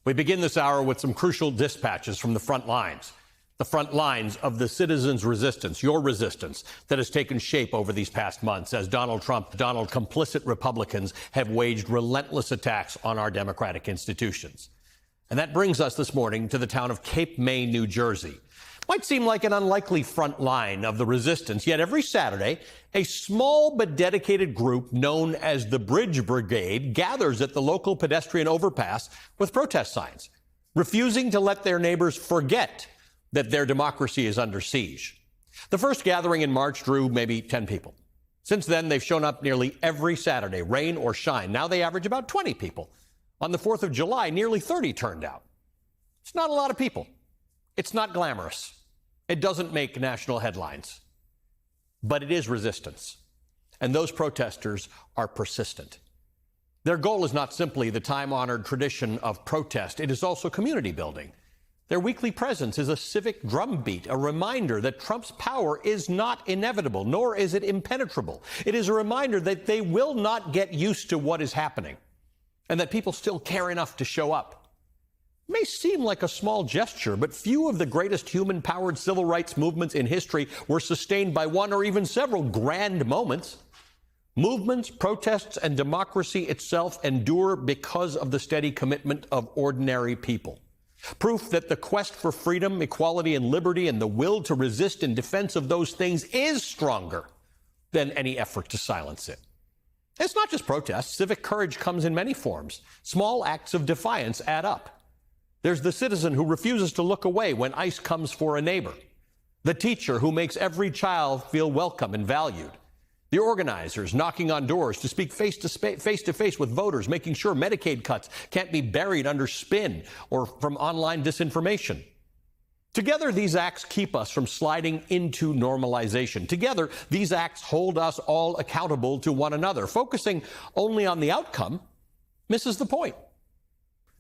We begin this hour with some crucial dispatches from the front lines of the citizens' resistance, your resistance, that has taken shape over these past months as Donald Trump, complicit Republicans have waged relentless attacks on our democratic institutions. And that brings us this morning to the town of Cape May, New Jersey. Might seem like an unlikely front line of the resistance, yet every Saturday, a small but dedicated group known as the Bridge Brigade gathers at the local pedestrian overpass with protest signs, refusing to let their neighbors forget that their democracy is under siege. The first gathering in March drew maybe 10 people. Since then, they've shown up nearly every Saturday, rain or shine. Now they average about 20 people. On the 4th of July, nearly 30 turned out. It's not a lot of people. It's not glamorous. It doesn't make national headlines. But it is resistance. And those protesters are persistent. Their goal is not simply the time-honored tradition of protest. It is also community building. Their weekly presence is a civic drumbeat, a reminder that Trump's power is not inevitable, nor is it impenetrable. It is a reminder that they will not get used to what is happening, and that people still care enough to show up. It may seem like a small gesture, but few of the greatest human-powered civil rights movements in history were sustained by one or even several grand moments. Movements, protests, and democracy itself endure because of the steady commitment of ordinary people. Proof that the quest for freedom, equality, and liberty and the will to resist in defense of those things is stronger than any effort to silence it. It's not just protests. Civic courage comes in many forms. Small acts of defiance add up. There's the citizen who refuses to look away when ICE comes for a neighbor. The teacher who makes every child feel welcome and valued. The organizers knocking on doors to speak face to face with voters, making sure Medicaid cuts can't be buried under spin or from online disinformation. Together, these acts keep us from sliding into normalization. Together, these acts hold us all accountable to one another. Focusing only on the outcome misses the point.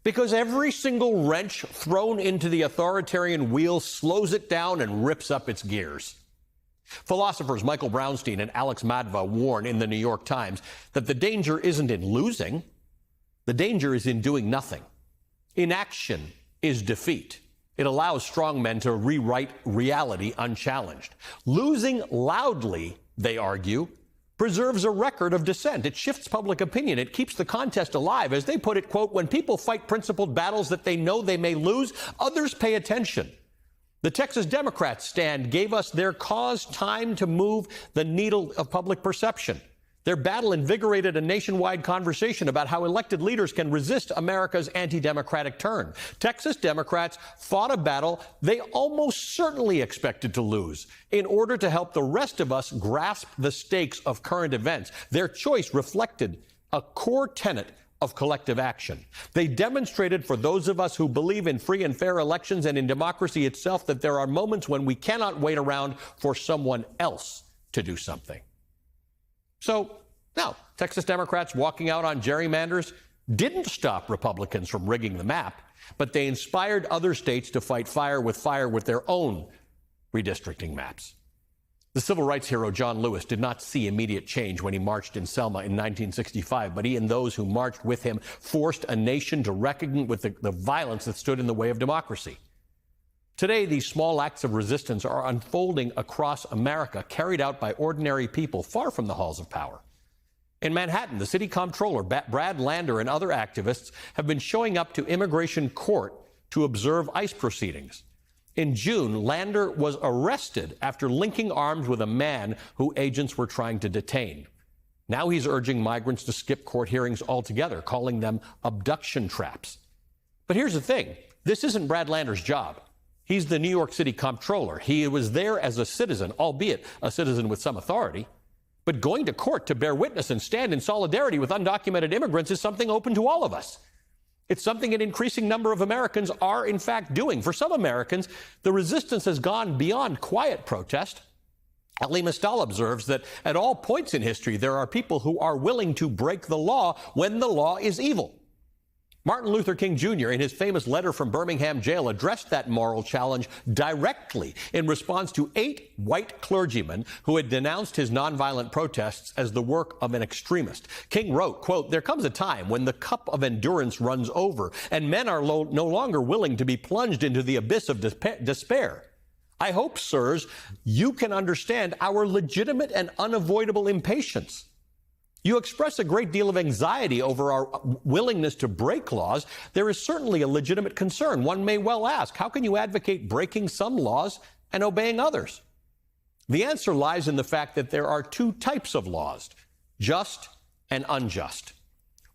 Because every single wrench thrown into the authoritarian wheel slows it down and rips up its gears. Philosophers Michael Brownstein and Alex Madva warn in the New York Times that the danger isn't in losing. The danger is in doing nothing. Inaction is defeat. It allows strong men to rewrite reality unchallenged. Losing loudly, they argue, preserves a record of dissent. It shifts public opinion. It keeps the contest alive. As they put it, quote, when people fight principled battles that they know they may lose, others pay attention. The Texas Democrats' stand gave us their cause time to move the needle of public perception. Their battle invigorated a nationwide conversation about how elected leaders can resist America's anti-democratic turn. Texas Democrats fought a battle they almost certainly expected to lose in order to help the rest of us grasp the stakes of current events. Their choice reflected a core tenet of collective action. They demonstrated for those of us who believe in free and fair elections and in democracy itself that there are moments when we cannot wait around for someone else to do something. So now, Texas Democrats walking out on gerrymanders didn't stop Republicans from rigging the map, but they inspired other states to fight fire with their own redistricting maps. The civil rights hero John Lewis did not see immediate change when he marched in Selma in 1965, but he and those who marched with him forced a nation to reckon with the violence that stood in the way of democracy. Today, these small acts of resistance are unfolding across America, carried out by ordinary people far from the halls of power. In Manhattan, the city comptroller, Brad Lander, and other activists have been showing up to immigration court to observe ICE proceedings. In June, Lander was arrested after linking arms with a man who agents were trying to detain. Now he's urging migrants to skip court hearings altogether, calling them abduction traps. But here's the thing. This isn't Brad Lander's job. He's the New York City comptroller. He was there as a citizen, albeit a citizen with some authority. But going to court to bear witness and stand in solidarity with undocumented immigrants is something open to all of us. It's something an increasing number of Americans are, in fact, doing. For some Americans, the resistance has gone beyond quiet protest. Ali Mistal observes that at all points in history, there are people who are willing to break the law when the law is evil. Martin Luther King Jr., in his famous letter from Birmingham jail, addressed that moral challenge directly in response to 8 white clergymen who had denounced his nonviolent protests as the work of an extremist. King wrote, quote, "There comes a time when the cup of endurance runs over and men are no longer willing to be plunged into the abyss of despair. I hope, sirs, you can understand our legitimate and unavoidable impatience. You express a great deal of anxiety over our willingness to break laws. There is certainly a legitimate concern. One may well ask, how can you advocate breaking some laws and obeying others? The answer lies in the fact that there are 2 types of laws, just and unjust.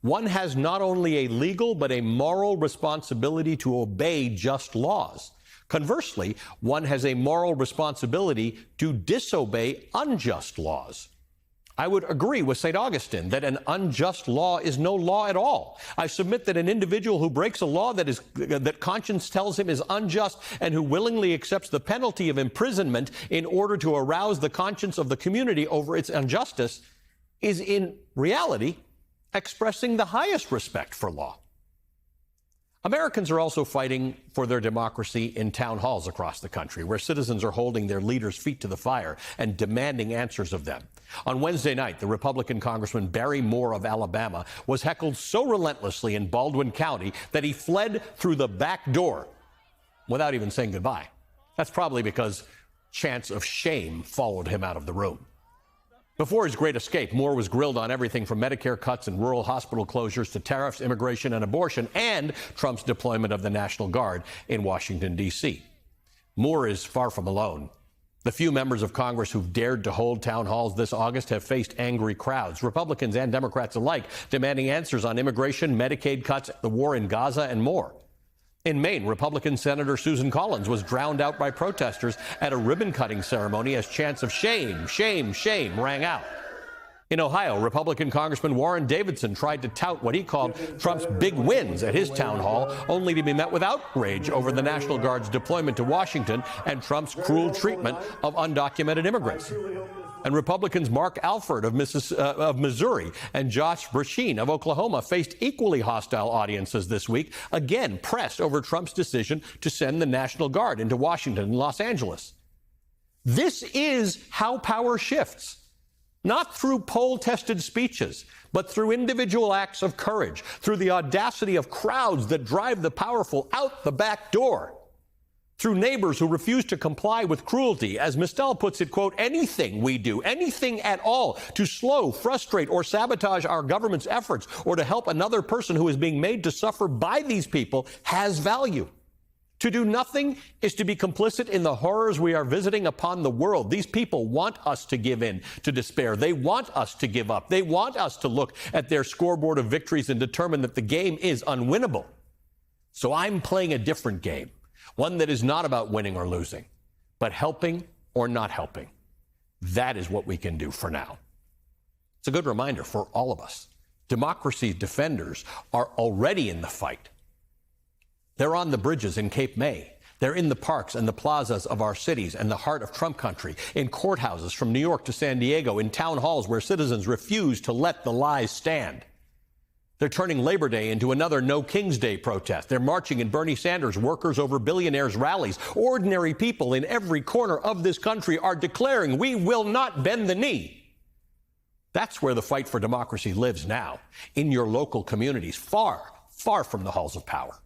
One has not only a legal but a moral responsibility to obey just laws. Conversely, one has a moral responsibility to disobey unjust laws. I would agree with St. Augustine that an unjust law is no law at all. I submit that an individual who breaks a law that conscience tells him is unjust and who willingly accepts the penalty of imprisonment in order to arouse the conscience of the community over its injustice is in reality expressing the highest respect for law. Americans are also fighting for their democracy in town halls across the country, where citizens are holding their leaders' feet to the fire and demanding answers of them. On Wednesday night, the Republican Congressman Barry Moore of Alabama was heckled so relentlessly in Baldwin County that he fled through the back door without even saying goodbye. That's probably because chants of shame followed him out of the room. Before his great escape, Moore was grilled on everything from Medicare cuts and rural hospital closures to tariffs, immigration, and abortion, and Trump's deployment of the National Guard in Washington, D.C. Moore is far from alone. The few members of Congress who've dared to hold town halls this August have faced angry crowds, Republicans and Democrats alike, demanding answers on immigration, Medicaid cuts, the war in Gaza, and more. In Maine, Republican Senator Susan Collins was drowned out by protesters at a ribbon-cutting ceremony as chants of shame, shame, shame rang out. In Ohio, Republican Congressman Warren Davidson tried to tout what he called Trump's big wins at his town hall, only to be met with outrage over the National Guard's deployment to Washington and Trump's cruel treatment of undocumented immigrants. And Republicans Mark Alford of Missouri and Josh Brecheen of Oklahoma faced equally hostile audiences this week, again pressed over Trump's decision to send the National Guard into Washington and Los Angeles. This is how power shifts. Not through poll-tested speeches, but through individual acts of courage, through the audacity of crowds that drive the powerful out the back door, through neighbors who refuse to comply with cruelty. As Mistel puts it, quote, anything we do, anything at all to slow, frustrate, or sabotage our government's efforts or to help another person who is being made to suffer by these people has value. To do nothing is to be complicit in the horrors we are visiting upon the world. These people want us to give in to despair. They want us to give up. They want us to look at their scoreboard of victories and determine that the game is unwinnable. So I'm playing a different game, one that is not about winning or losing, but helping or not helping. That is what we can do for now. It's a good reminder for all of us. Democracy's defenders are already in the fight. They're on the bridges in Cape May. They're in the parks and the plazas of our cities and the heart of Trump country, in courthouses from New York to San Diego, in town halls where citizens refuse to let the lies stand. They're turning Labor Day into another No King's Day protest. They're marching in Bernie Sanders' Workers Over Billionaires rallies. Ordinary people in every corner of this country are declaring we will not bend the knee. That's where the fight for democracy lives now, in your local communities, far, far from the halls of power.